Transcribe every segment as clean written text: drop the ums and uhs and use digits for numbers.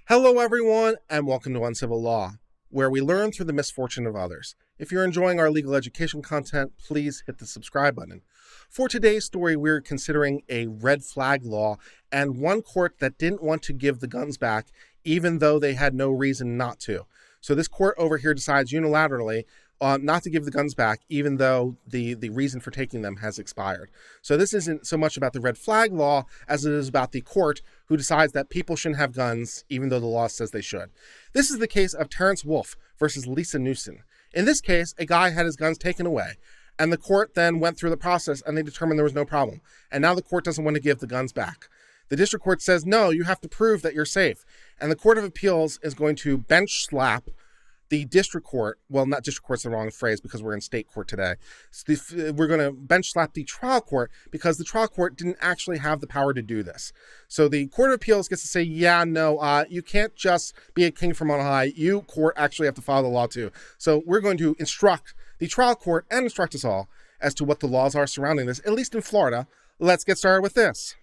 Hello, everyone, and welcome to Uncivil Law, where we learn through the misfortune of others. If you're enjoying our legal education content, please hit the subscribe button. For today's story, we're considering a red flag law and one court that didn't want to give the guns back, even though they had no reason not to. So this court over here decides unilaterally not to give the guns back, even though the reason for taking them has expired. So this isn't so much about the red flag law as it is about the court who decides that people shouldn't have guns, even though the law says they should. This is the case of Terrence Wolfe versus Lisa Newson. In this case, a guy had his guns taken away, and the court then went through the process and they determined there was no problem. And now the court doesn't want to give the guns back. The district court says, no, you have to prove that you're safe. And the Court of Appeals is going to bench slap the district court. Well, not district court's the wrong phrase because we're in state court today. So we're going to bench slap the trial court because the trial court didn't actually have the power to do this. So the Court of Appeals gets to say, yeah, no, you can't just be a king from on high. You, court, actually have to follow the law too. So we're going to instruct the trial court and instruct us all as to what the laws are surrounding this, at least in Florida. Let's get started with this.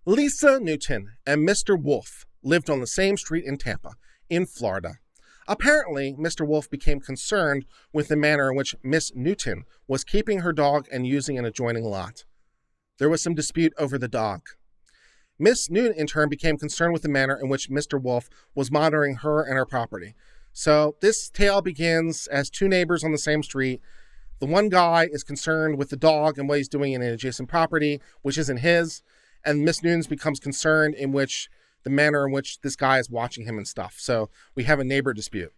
Lisa Newton and Mr. Wolfe lived on the same street in Tampa, in Florida. Apparently, Mr. Wolfe became concerned with the manner in which Miss Newton was keeping her dog and using an adjoining lot. There was some dispute over the dog. Miss Newton, in turn, became concerned with the manner in which Mr. Wolfe was monitoring her and her property. So this tale begins as two neighbors on the same street. The one guy is concerned with the dog and what he's doing in an adjacent property, which isn't his, and Miss Newton becomes concerned in which the manner in which this guy is watching him and stuff. So we have a neighbor dispute.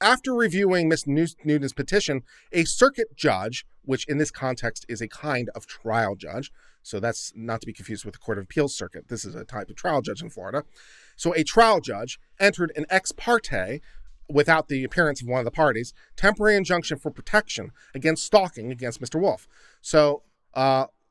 After reviewing Miss Newton's petition, a circuit judge, which in this context is a kind of trial judge, so that's not to be confused with the Court of Appeals circuit. This is a type of trial judge in Florida. So a trial judge entered an ex parte, without the appearance of one of the parties, temporary injunction for protection against stalking against Mr. Wolfe. So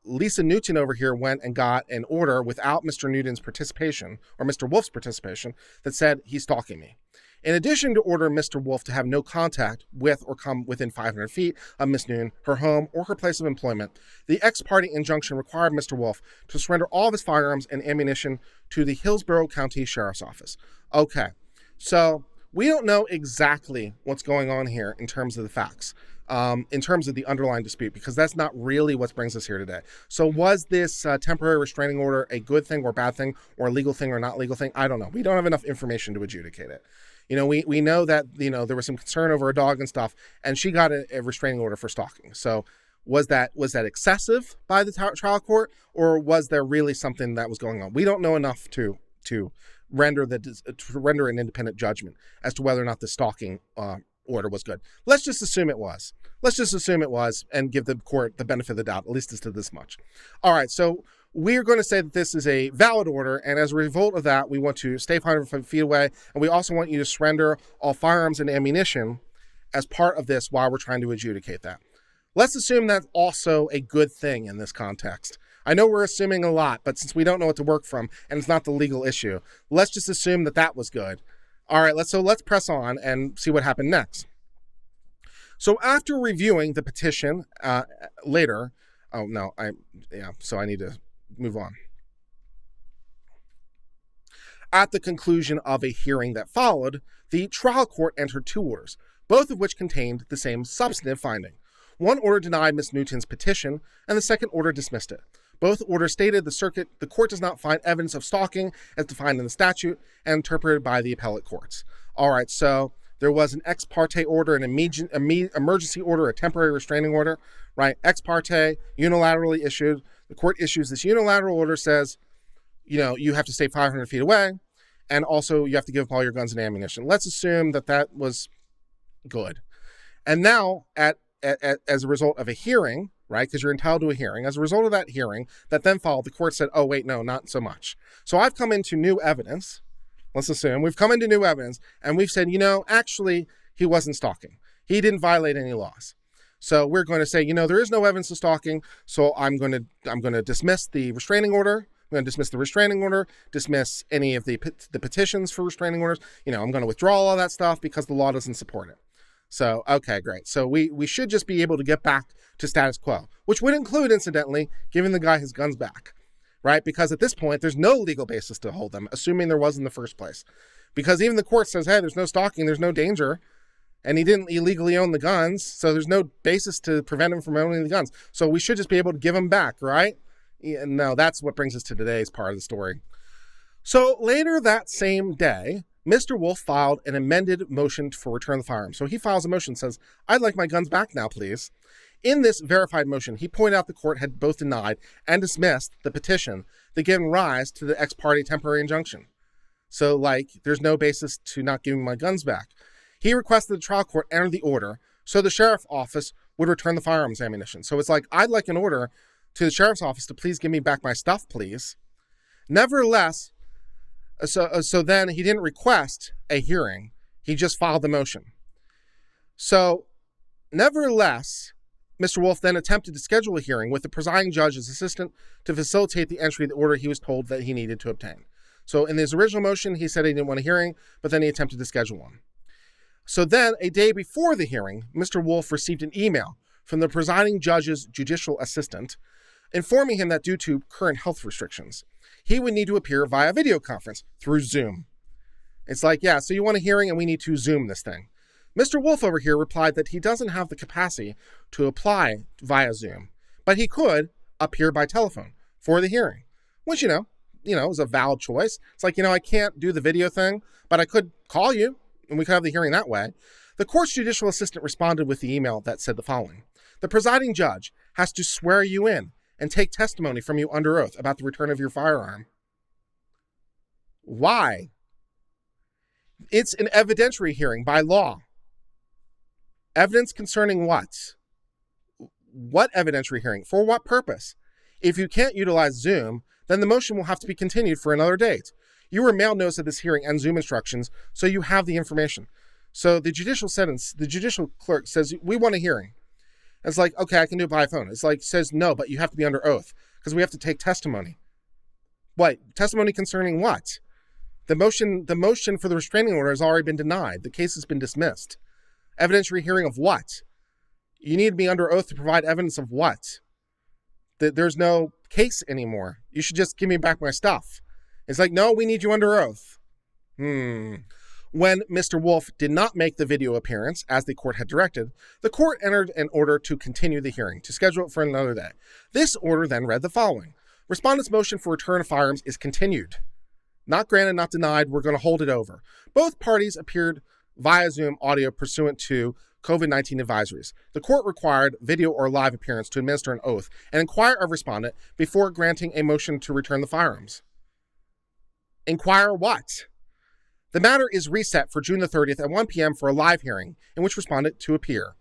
Lisa Newton over here went and got an order without Mr. Newton's participation, or Mr. Wolfe's participation, that said he's stalking me. In addition to order Mr. Wolfe to have no contact with or come within 500 feet of Miss Newton, her home, or her place of employment, the ex parte injunction required Mr. Wolfe to surrender all of his firearms and ammunition to the Hillsborough County Sheriff's Office. Okay, so we don't know exactly what's going on here in terms of the facts. In terms of the underlying dispute, because that's not really what brings us here today. So was this temporary restraining order a good thing or bad thing or a legal thing or not legal thing? I don't know. We don't have enough information to adjudicate it. We know that, there was some concern over a dog and stuff, and she got a restraining order for stalking. So was that excessive by the trial court, or was there really something that was going on? We don't know enough to render an independent judgment as to whether or not the stalking order was good. Let's just assume it was. And give the court the benefit of the doubt, at least as to this much. All right, so we're going to say that this is a valid order, and as a result of that, we want to stay 500 feet away, and we also want you to surrender all firearms and ammunition as part of this while we're trying to adjudicate that. Let's assume that's also a good thing in this context. I know we're assuming a lot, but since we don't know what to work from, and it's not the legal issue, let's just assume that was good. All right, let's press on and see what happened next. So after reviewing the petition later, so I need to move on. At the conclusion of a hearing that followed, the trial court entered two orders, both of which contained the same substantive finding. One order denied Ms. Newton's petition, and the second order dismissed it. Both orders stated the court does not find evidence of stalking as defined in the statute and interpreted by the appellate courts. All right, so there was an ex parte order, an emergency order, a temporary restraining order, right? Ex parte, unilaterally issued. The court issues this unilateral order, says, you have to stay 500 feet away, and also you have to give up all your guns and ammunition. Let's assume that was good. And now, as a result of a hearing, right, because you're entitled to a hearing, as a result of that hearing that then followed, the court said, oh, wait, no, not so much. So I've come into new evidence. Let's assume we've come into new evidence and we've said, actually, he wasn't stalking. He didn't violate any laws. So we're going to say, there is no evidence of stalking. So I'm going to dismiss the restraining order. I'm going to dismiss the restraining order, dismiss any of the petitions for restraining orders. I'm going to withdraw all that stuff because the law doesn't support it. So, okay, great. So we should just be able to get back to status quo, which would include, incidentally, giving the guy his guns back. right? Because at this point, there's no legal basis to hold them, assuming there was in the first place. Because even the court says, hey, there's no stalking, there's no danger, and he didn't illegally own the guns, so there's no basis to prevent him from owning the guns. So we should just be able to give them back, right? No, that's what brings us to today's part of the story. So later that same day, Mr. Wolf filed an amended motion for return of the firearms. So he files a motion, says, I'd like my guns back now, please. In this verified motion, he pointed out the court had both denied and dismissed the petition that gave rise to the ex parte temporary injunction. So, there's no basis to not giving my guns back. He requested the trial court enter the order so the sheriff's office would return the firearms ammunition. So it's I'd like an order to the sheriff's office to please give me back my stuff, please. Nevertheless, so then he didn't request a hearing. He just filed the motion. So, nevertheless, Mr. Wolf then attempted to schedule a hearing with the presiding judge's assistant to facilitate the entry of the order he was told that he needed to obtain. So in his original motion, he said he didn't want a hearing, but then he attempted to schedule one. So then, a day before the hearing, Mr. Wolf received an email from the presiding judge's judicial assistant informing him that due to current health restrictions, he would need to appear via video conference through Zoom. It's so you want a hearing and we need to Zoom this thing. Mr. Wolf over here replied that he doesn't have the capacity to apply via Zoom, but he could appear by telephone for the hearing, which, is a valid choice. It's I can't do the video thing, but I could call you and we could have the hearing that way. The court's judicial assistant responded with the email that said the following: the presiding judge has to swear you in and take testimony from you under oath about the return of your firearm. Why? It's an evidentiary hearing by law. Evidence concerning what? What evidentiary hearing? For what purpose? If you can't utilize Zoom, then the motion will have to be continued for another date. You were mailed notice of this hearing and Zoom instructions, so you have the information. So the judicial clerk says, we want a hearing. It's okay, I can do it by phone. It's says, no, but you have to be under oath because we have to take testimony. What? Testimony concerning what? The motion for the restraining order has already been denied. The case has been dismissed. Evidentiary hearing of what? You need to be under oath to provide evidence of what? There's no case anymore. You should just give me back my stuff. It's no, we need you under oath. When Mr. Wolf did not make the video appearance, as the court had directed, the court entered an order to continue the hearing, to schedule it for another day. This order then read the following: Respondent's motion for return of firearms is continued. Not granted, not denied, we're going to hold it over. Both parties appeared via Zoom audio pursuant to COVID-19 advisories. The court required video or live appearance to administer an oath and inquire of respondent before granting a motion to return the firearms. Inquire what? The matter is reset for June the 30th at 1 p.m. for a live hearing in which respondent to appear.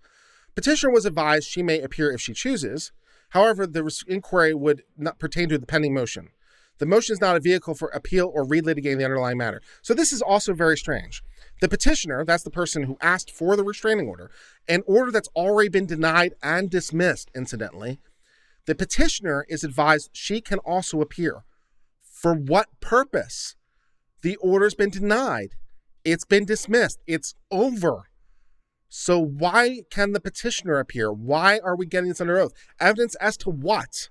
Petitioner was advised she may appear if she chooses. However, the inquiry would not pertain to the pending motion. The motion is not a vehicle for appeal or relitigating the underlying matter. So this is also very strange. The petitioner, that's the person who asked for the restraining order, an order that's already been denied and dismissed, incidentally. The petitioner is advised she can also appear. For what purpose? The order's been denied. It's been dismissed. It's over. So why can the petitioner appear? Why are we getting this under oath? Evidence as to what?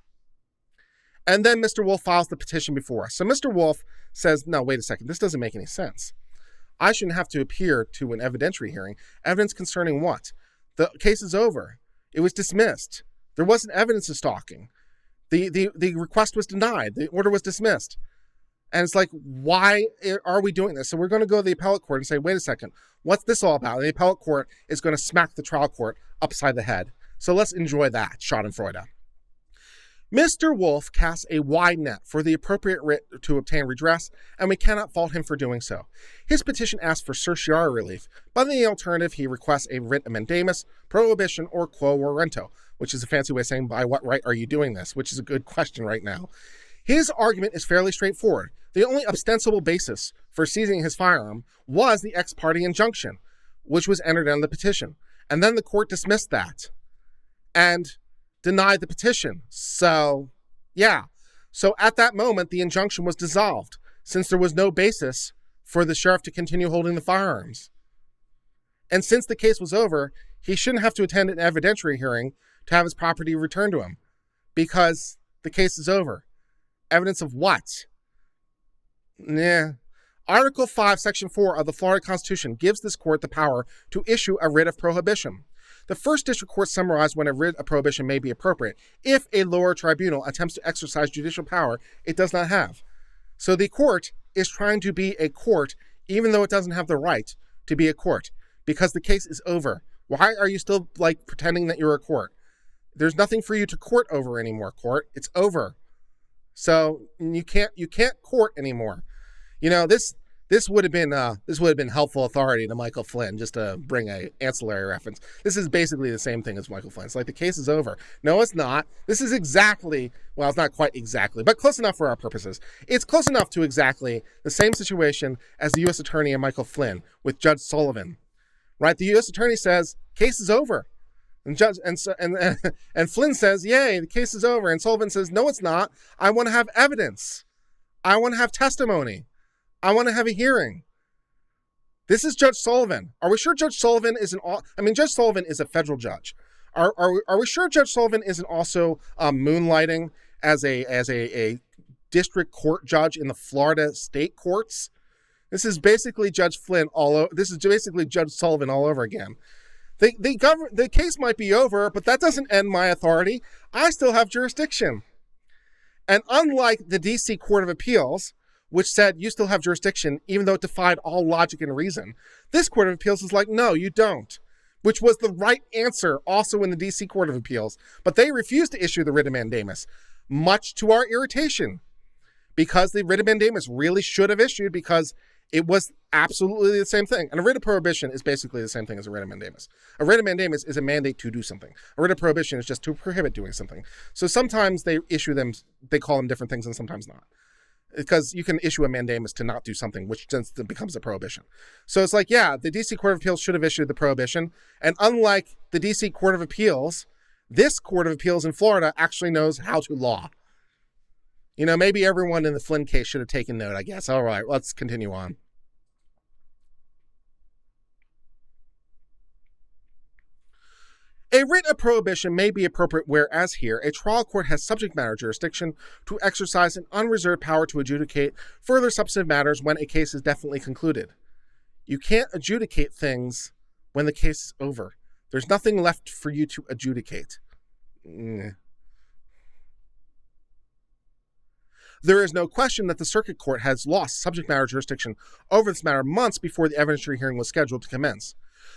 And then Mr. Wolf files the petition before us. So Mr. Wolf says, no, wait a second. This doesn't make any sense. I shouldn't have to appear to an evidentiary hearing. Evidence concerning what? The case is over. It was dismissed. There wasn't evidence of stalking. The request was denied. The order was dismissed. And it's why are we doing this? So we're going to go to the appellate court and say, wait a second, what's this all about? And the appellate court is going to smack the trial court upside the head. So let's enjoy that, Schadenfreude. Mr. Wolf casts a wide net for the appropriate writ to obtain redress, and we cannot fault him for doing so. His petition asks for certiorari relief, but in the alternative, he requests a writ of mandamus, prohibition, or quo warranto, which is a fancy way of saying, by what right are you doing this? Which is a good question right now. His argument is fairly straightforward. The only ostensible basis for seizing his firearm was the ex parte injunction, which was entered on the petition. And then the court dismissed that and denied the petition. So, yeah. So at that moment, the injunction was dissolved since there was no basis for the sheriff to continue holding the firearms. And since the case was over, he shouldn't have to attend an evidentiary hearing to have his property returned to him because the case is over. Evidence of what? Nah. Article 5, Section 4 of the Florida Constitution gives this court the power to issue a writ of prohibition. The First District Court summarized when a writ of prohibition may be appropriate if a lower tribunal attempts to exercise judicial power it does not have. So the court is trying to be a court even though it doesn't have the right to be a court because the case is over. Why are you still pretending that you're a court? There's nothing for you to court over anymore, court. It's over. So you can't court anymore. This would have been helpful authority to Michael Flynn, just to bring a ancillary reference. This is basically the same thing as Michael Flynn. It's like the case is over. No, it's not. This is exactly, well, it's not quite exactly, but close enough for our purposes. It's close enough to exactly the same situation as the U.S. Attorney and Michael Flynn with Judge Sullivan, right? The U.S. Attorney says case is over, and Flynn says, "Yay, the case is over," and Sullivan says, "No, it's not. I want to have evidence. I want to have testimony. I want to have a hearing." This is Judge Sullivan. Are we sure Judge Sullivan isn't Judge Sullivan is a federal judge. Are we sure Judge Sullivan isn't also moonlighting as a district court judge in the Florida state courts? This is basically Judge Flynn this is basically Judge Sullivan all over again. The case might be over, but that doesn't end my authority. I still have jurisdiction. And unlike the D.C. Court of Appeals, which said you still have jurisdiction, even though it defied all logic and reason, this Court of Appeals is like, no, you don't, which was the right answer also in the D.C. Court of Appeals. But they refused to issue the writ of mandamus, much to our irritation, because the writ of mandamus really should have issued because it was absolutely the same thing. And a writ of prohibition is basically the same thing as a writ of mandamus. A writ of mandamus is a mandate to do something. A writ of prohibition is just to prohibit doing something. So sometimes they issue them, they call them different things and sometimes not. Because you can issue a mandamus to not do something, which then becomes a prohibition. So it's like, yeah, the D.C. Court of Appeals should have issued the prohibition. And unlike the D.C. Court of Appeals, this Court of Appeals in Florida actually knows how to law. Maybe everyone in the Flynn case should have taken note, I guess. All right, let's continue on. A writ of prohibition may be appropriate where, as here, a trial court has subject matter jurisdiction to exercise an unreserved power to adjudicate further substantive matters when a case is definitely concluded. You can't adjudicate things when the case is over. There's nothing left for you to adjudicate. There is no question that the circuit court has lost subject matter jurisdiction over this matter months before the evidentiary hearing was scheduled to commence.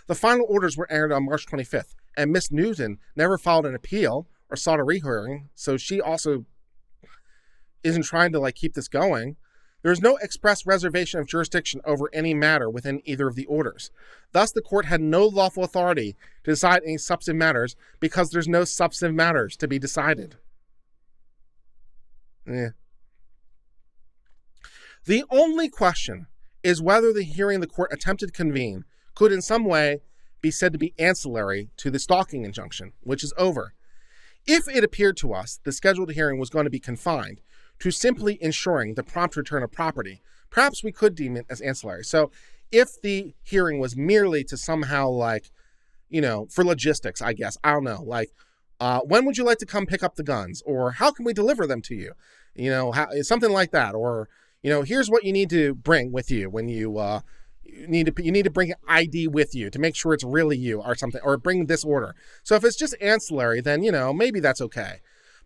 The final orders were entered on March 25th, and Miss Newton never filed an appeal or sought a rehearing, so she also isn't trying to keep this going. There is no express reservation of jurisdiction over any matter within either of the orders. Thus, the court had no lawful authority to decide any substantive matters because there's no substantive matters to be decided. The only question is whether the hearing the court attempted to convene could in some way be said to be ancillary to the stalking injunction, which is over. If it appeared to us the scheduled hearing was going to be confined to simply ensuring the prompt return of property, perhaps we could deem it as ancillary. So if the hearing was merely to somehow for logistics, I guess, I don't know, when would you like to come pick up the guns? Or how can we deliver them to you? Something like that. Or, here's what you need to bring with you when you need to bring an ID with you to make sure it's really you or something, or bring this order. So if it's just ancillary, then, maybe that's okay.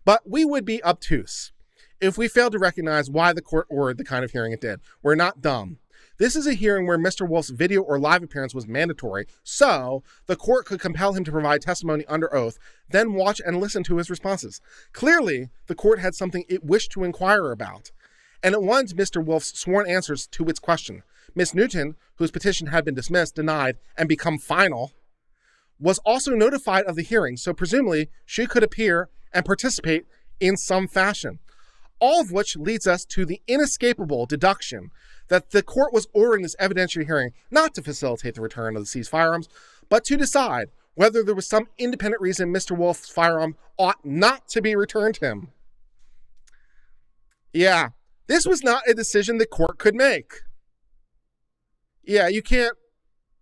But we would be obtuse if we failed to recognize why the court ordered the kind of hearing it did. We're not dumb. This is a hearing where Mr. Wolf's video or live appearance was mandatory, so the court could compel him to provide testimony under oath, then watch and listen to his responses. Clearly, the court had something it wished to inquire about, and it wanted Mr. Wolf's sworn answers to its question. Miss Newton, whose petition had been dismissed, denied, and become final, was also notified of the hearing, so presumably she could appear and participate in some fashion. All of which leads us to the inescapable deduction that the court was ordering this evidentiary hearing not to facilitate the return of the seized firearms, but to decide whether there was some independent reason Mr. Wolf's firearm ought not to be returned to him. Yeah, this was not a decision the court could make. Yeah, you can't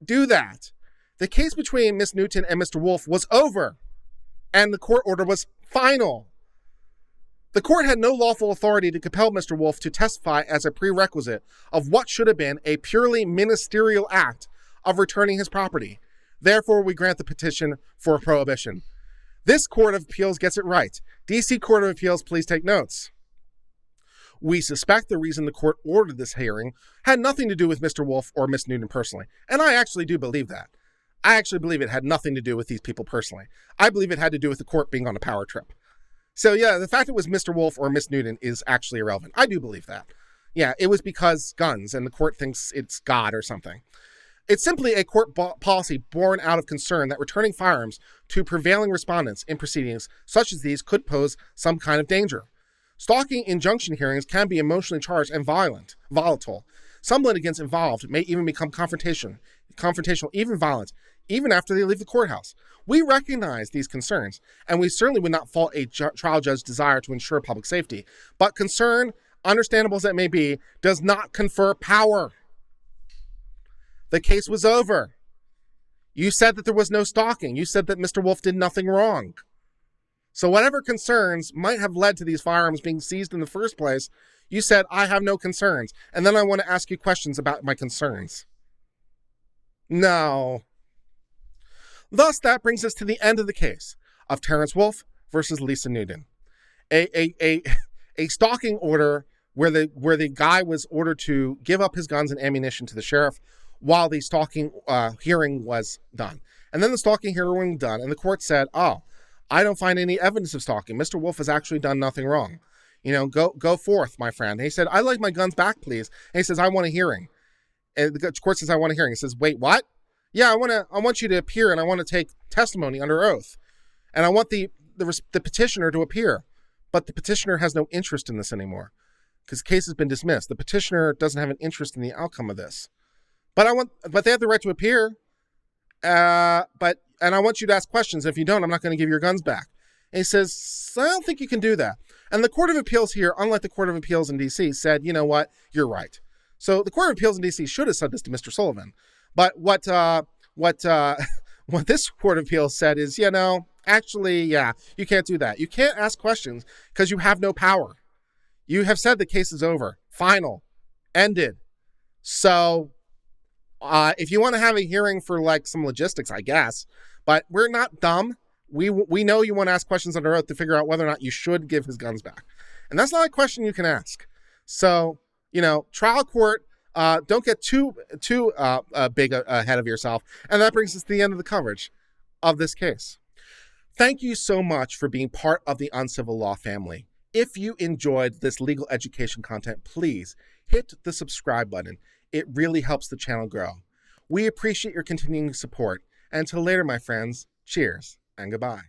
do that. The case between Miss Newton and Mr. Wolf was over, and the court order was final. The court had no lawful authority to compel Mr. Wolf to testify as a prerequisite of what should have been a purely ministerial act of returning his property. Therefore, we grant the petition for prohibition. This Court of Appeals gets it right. D.C. Court of Appeals, please take notes. We suspect the reason the court ordered this hearing had nothing to do with Mr. Wolf or Miss Newton personally. And I actually do believe that. I actually believe it had nothing to do with these people personally. I believe it had to do with the court being on a power trip. So yeah, the fact it was Mr. Wolf or Miss Newton is actually irrelevant. I do believe that. Yeah, it was because guns and the court thinks it's God or something. It's simply a court policy born out of concern that returning firearms to prevailing respondents in proceedings such as these could pose some kind of danger. Stalking injunction hearings can be emotionally charged and volatile. Some litigants involved may even become confrontational, even violent, even after they leave the courthouse. We recognize these concerns, and we certainly would not fault a trial judge's desire to ensure public safety. But concern, understandable as it may be, does not confer power. The case was over. You said that there was no stalking. You said that Mr. Wolf did nothing wrong. So whatever concerns might have led to these firearms being seized in the first place, you said, I have no concerns. And then I want to ask you questions about my concerns. No. Thus, that brings us to the end of the case of Terrence Wolf versus Lisa Newton. A stalking order where the guy was ordered to give up his guns and ammunition to the sheriff while the stalking hearing was done. And then the stalking hearing was done, and the court said, oh, I don't find any evidence of stalking. Mr. Wolf has actually done nothing wrong. Go forth, my friend. And he said, I'd like my guns back, please. And he says, I want a hearing. And the court says, I want a hearing. He says, wait, what? Yeah, I want you to appear, and I want to take testimony under oath. And I want the petitioner to appear. But the petitioner has no interest in this anymore because the case has been dismissed. The petitioner doesn't have an interest in the outcome of this. But they have the right to appear. And I want you to ask questions. If you don't, I'm not going to give your guns back. And he says, I don't think you can do that. And the Court of Appeals here, unlike the Court of Appeals in D.C., said, you know what? You're right. So the Court of Appeals in D.C. should have said this to Mr. Sullivan. But what this Court of Appeals said is, actually, yeah, you can't do that. You can't ask questions because you have no power. You have said the case is over, final, ended. So if you want to have a hearing for like some logistics, I guess, but we're not dumb. We know you want to ask questions under oath to figure out whether or not you should give his guns back. And that's not a question you can ask. So, trial court, don't get too big ahead of yourself. And that brings us to the end of the coverage of this case. Thank you so much for being part of the Uncivil Law family. If you enjoyed this legal education content, please hit the subscribe button. It really helps the channel grow. We appreciate your continuing support. Until later, my friends, cheers and goodbye.